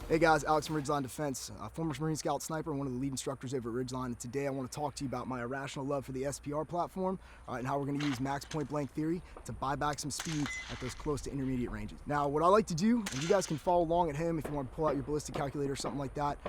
Hey guys, Alex from Ridgeline Defense, former Marine Scout sniper, one of the lead instructors over at Ridgeline. And today I want to talk to you about my irrational love for the SPR platform and how we're going to use max point blank theory to buy back some speed at those close to intermediate ranges. Now, what I like to do, and you guys can follow along at home if you want to pull out your ballistic calculator or something like that,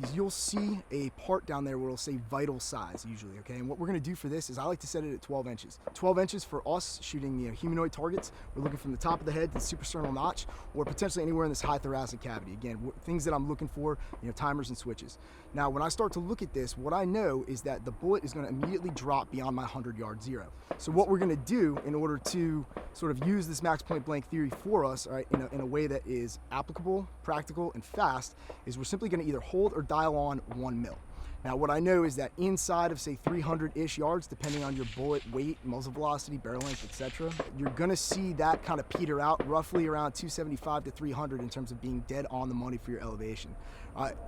is you'll see a part down there where it'll say vital size usually, okay? And what we're going to do for this is I like to set it at 12 inches. 12 inches for us shooting humanoid targets. We're looking from the top of the head to the suprasternal notch, or potentially anywhere in this high thoracic cavity. Again, things that I'm looking for, timers and switches. Now, when I start to look at this, what I know is that the bullet is going to immediately drop beyond my 100-yard zero. So what we're going to do in order to sort of use this max point blank theory for us, all right, in a way that is applicable, practical, and fast, is we're simply going to either hold or dial on 1 mil. Now, what I know is that inside of, say, 300-ish yards, depending on your bullet weight, muzzle velocity, barrel length, etc., you're going to see that kind of peter out roughly around 275 to 300 in terms of being dead on the money for your elevation.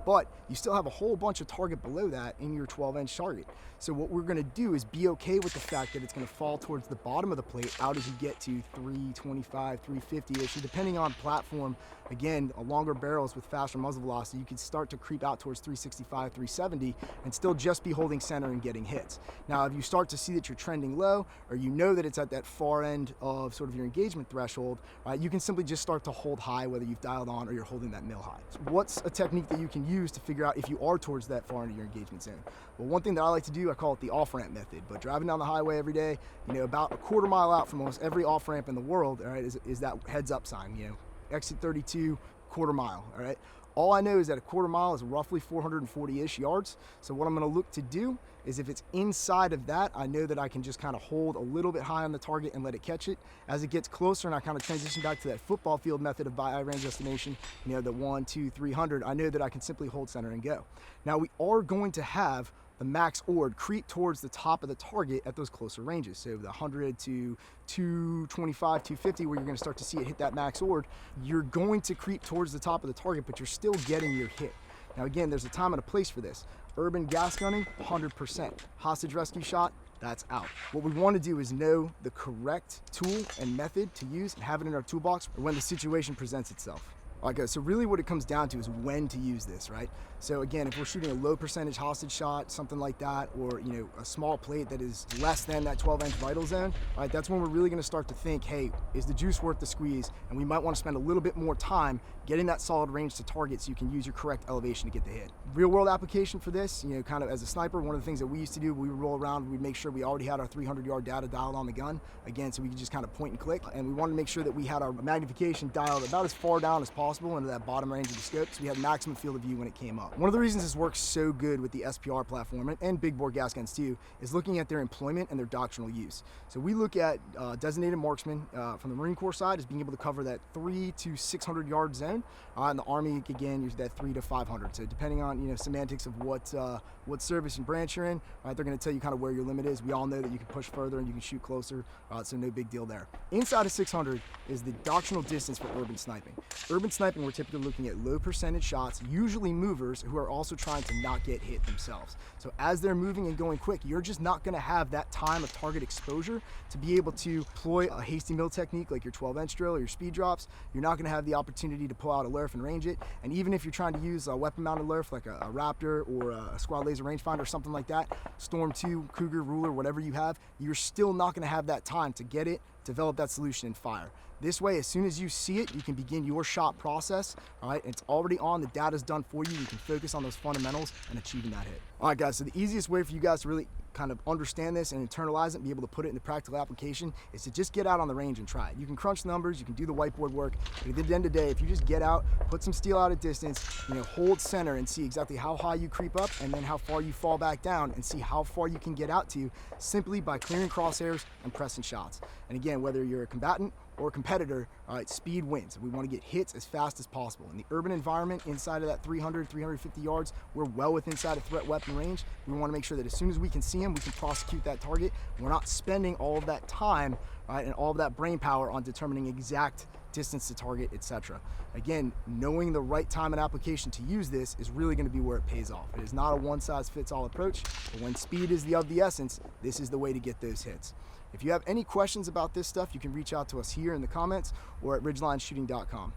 But you still have a whole bunch of target below that in your 12-inch target. So what we're going to do is be okay with the fact that it's going to fall towards the bottom of the plate out as you get to 325, 350-ish. Depending on platform, again, longer barrels with faster muzzle velocity, you can start to creep out towards 365, 370, and still just be holding center and getting hits. Now, if you start to see that you're trending low, or you know that it's at that far end of sort of your engagement threshold, you can simply just start to hold high, whether you've dialed on or you're holding that mil high. So what's a technique that you can use to figure out if you are towards that far end of your engagement zone? Well, one thing that I like to do, I call it the off-ramp method, but driving down the highway every day, about a quarter mile out from almost every off-ramp in the world, all right, is that heads up sign, exit 32, quarter mile, all right? All I know is that a quarter mile is roughly 440-ish yards. So what I'm going to look to do is if it's inside of that, I know that I can just kind of hold a little bit high on the target and let it catch it. As it gets closer and I kind of transition back to that football field method of by eye range estimation, the 1, 2, 300, I know that I can simply hold center and go. Now we are going to have the max ord creep towards the top of the target at those closer ranges. So the 100 to 225, 250, where you're going to start to see it hit that max ord, you're going to creep towards the top of the target, but you're still getting your hit. Now again, there's a time and a place for this. Urban gas gunning, 100%. Hostage rescue shot, that's out. What we want to do is know the correct tool and method to use and have it in our toolbox when the situation presents itself. Okay, so really what it comes down to is when to use this, right? So again, if we're shooting a low percentage hostage shot, something like that, or a small plate that is less than that 12-inch vital zone, right, that's when we're really gonna start to think, hey, is the juice worth the squeeze? And we might wanna spend a little bit more time getting that solid range to target so you can use your correct elevation to get the hit. Real world application for this, kind of as a sniper, one of the things that we used to do, we would roll around, we'd make sure we already had our 300-yard data dialed on the gun, again, so we could just kind of point and click. And we wanted to make sure that we had our magnification dialed about as far down as possible into that bottom range of the scope, so we had maximum field of view when it came up. One of the reasons this works so good with the SPR platform and big bore gas guns too is looking at their employment and their doctrinal use. So we look at designated marksman from the Marine Corps side as being able to cover that 3 to 600 yard zone. In the Army, again, you're that 3 to 500. So depending on semantics of what service and branch you're in, right, they're going to tell you kind of where your limit is. We all know that you can push further and you can shoot closer, so no big deal there. Inside of 600 is the doctrinal distance for urban sniping. Urban sniping, we're typically looking at low percentage shots, usually movers who are also trying to not get hit themselves. So as they're moving and going quick, you're just not going to have that time of target exposure to be able to deploy a hasty mill technique like your 12-inch drill or your speed drops. You're not going to have the opportunity to pull out a lurf and range it. And even if you're trying to use a weapon-mounted lurf like a Raptor or a squad laser rangefinder or something like that, Storm 2, Cougar, Ruler, whatever you have, you're still not going to have that time to get it, develop that solution, and fire. This way, as soon as you see it, you can begin your shot process, all right? It's already on, the data's done for you. You can focus on those fundamentals and achieving that hit. All right, guys, so the easiest way for you guys to really kind of understand this and internalize it and be able to put it into practical application is to just get out on the range and try it. You can crunch numbers, you can do the whiteboard work, but at the end of the day, if you just get out, put some steel out at distance, hold center and see exactly how high you creep up and then how far you fall back down and see how far you can get out to simply by clearing crosshairs and pressing shots. And again, whether you're a combatant or a competitor, all right, speed wins. We want to get hits as fast as possible. In the urban environment, inside of that 300, 350 yards, we're well within inside of threat weapon range. We want to make sure that as soon as we can see him, we can prosecute that target. We're not spending all of that time, right, and all of that brain power on determining exact distance to target, etc. Again, knowing the right time and application to use this is really going to be where it pays off. It is not a one-size-fits-all approach, but when speed is of the essence, this is the way to get those hits. If you have any questions about this stuff, you can reach out to us here in the comments or at ridgelineshooting.com.